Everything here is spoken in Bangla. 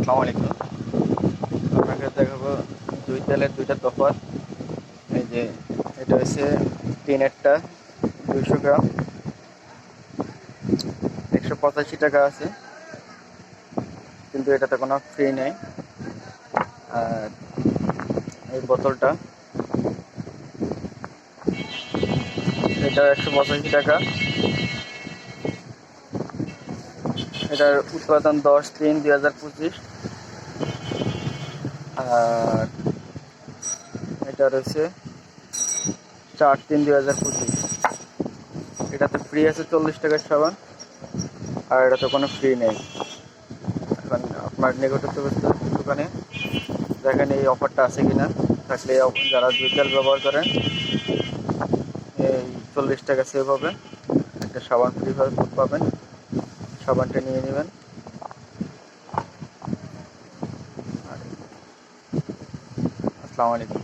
আসসালামু আলাইকুম। আপনাকে দেখাবো দুই তেলের দুইটা তফাৎ। এই যে এটা হচ্ছে টিনেরটা 200 গ্রাম, 185 টাকা আছে, কিন্তু এটাতে কোনো ফ্রি নেই। আর এই বোতলটা, এটা 185 টাকা। এটার উৎপাদন 10/3/2025। আর এটা রয়েছে 4/3/2025। এটাতে ফ্রি আছে 40 টাকার সাবান, আর এটাতে কোনো ফ্রি নেই। এখন আপনার নিকটস্থ দোকানে দেখেন এই অফারটা আছে কিনা। থাকলে যারা জুই তেল ব্যবহার করেন, এই 40 টাকা সেভ হবে, একটা সাবান ফ্রি পাবেন। সাবানটা নিয়ে নেবেন। আসসালামু আলাইকুম।